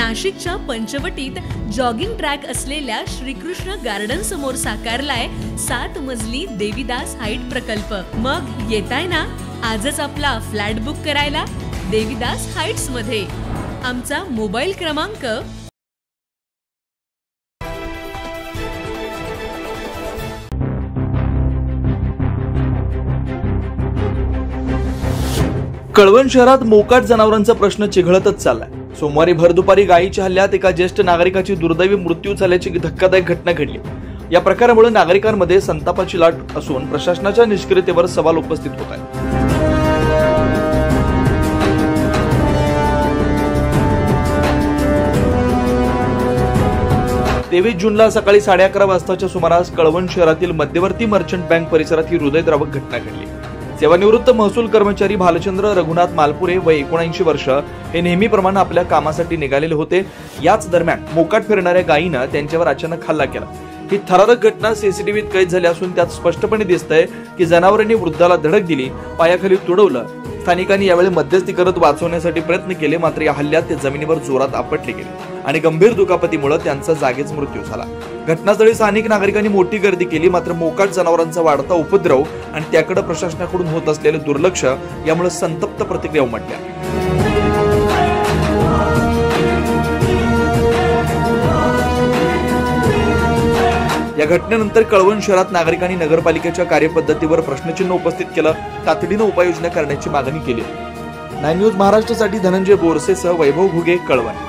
नाशिकच्या पंचवटीत jogging track असलेल्या Shrikrishna garden समोर साकारलाय 7 मजली देवीदास हाईट प्रकल्प। मग येताय ना आजच आपला फ्लॅट बुक करायला देवीदास हाईट्स मध्ये। आमचा मोबाईल क्रमांक कळवण शहरात मोकाट जनावरांचा प्रश्न चिघळतच चाललाय। सोमवारी भर दुपारी गायीच्या हल्ल्यात एका ज्येष्ठ नागरिकाची दुर्दैवी मृत्यू झाल्याची धक्कादायक घटना घडली। या प्रकारामुळे नागरिकांमध्ये संतापाची लाट असून प्रशासनाच्या निष्क्रियतेवर सवाल उपस्थित होत आहेत। 23 जूनला सकाळी 11:30 वाजताच्या सुमारास कळवण शहरातील मध्यवर्ती मर्चंट बँक परिसरात ही हृदयद्रावक घटना घडली। सेवानिवृत्त महसूल कर्मचारी भालचंद्र रघुनाथ मालपुरे वय 79 वर्ष हे नेहमीप्रमाणे आपल्या कामासाठी निघालेले होते। याच दरम्यान मोकाट फिरणाऱ्या गायीनं त्यांच्यावर अचानक हल्ला केला। ही थरारक घटना सीसीटीव्हीत कैद झाली असून त्यात स्पष्टपणे दिसतंय की जनावरांनी वृद्धाला धडक दिली, पायाखाली तुडवलं। स्थानिकांनी यावेळी मध्यस्थी करत वाचवण्यासाठी प्रयत्न केले, मात्र या हल्ल्यात ते जमिनीवर जोरात आपटले गेले आणि गंभीर दुखापतीमुळे त्यांचा जागीच मृत्यू झाला। घटनास्थळी स्थानिक नागरिकांनी मोठी गर्दी केली, मात्र मोकाट जनावरांचा वाढता उपद्रव आणि त्याकडे प्रशासनाकडून होत असलेले दुर्लक्ष यामुळे संतप्त प्रतिक्रिया उमटल्या। या घटनेनंतर कळवण शहरात नागरिकांनी नगरपालिकेच्या कार्यपद्धतीवर प्रश्नचिन्ह उपस्थित केलं, तातडीने उपाययोजना करण्याची मागणी केली। 9 न्यूज महाराष्ट्रासाठी धनंजय बोरसेसह वैभव घुगे, कळवण।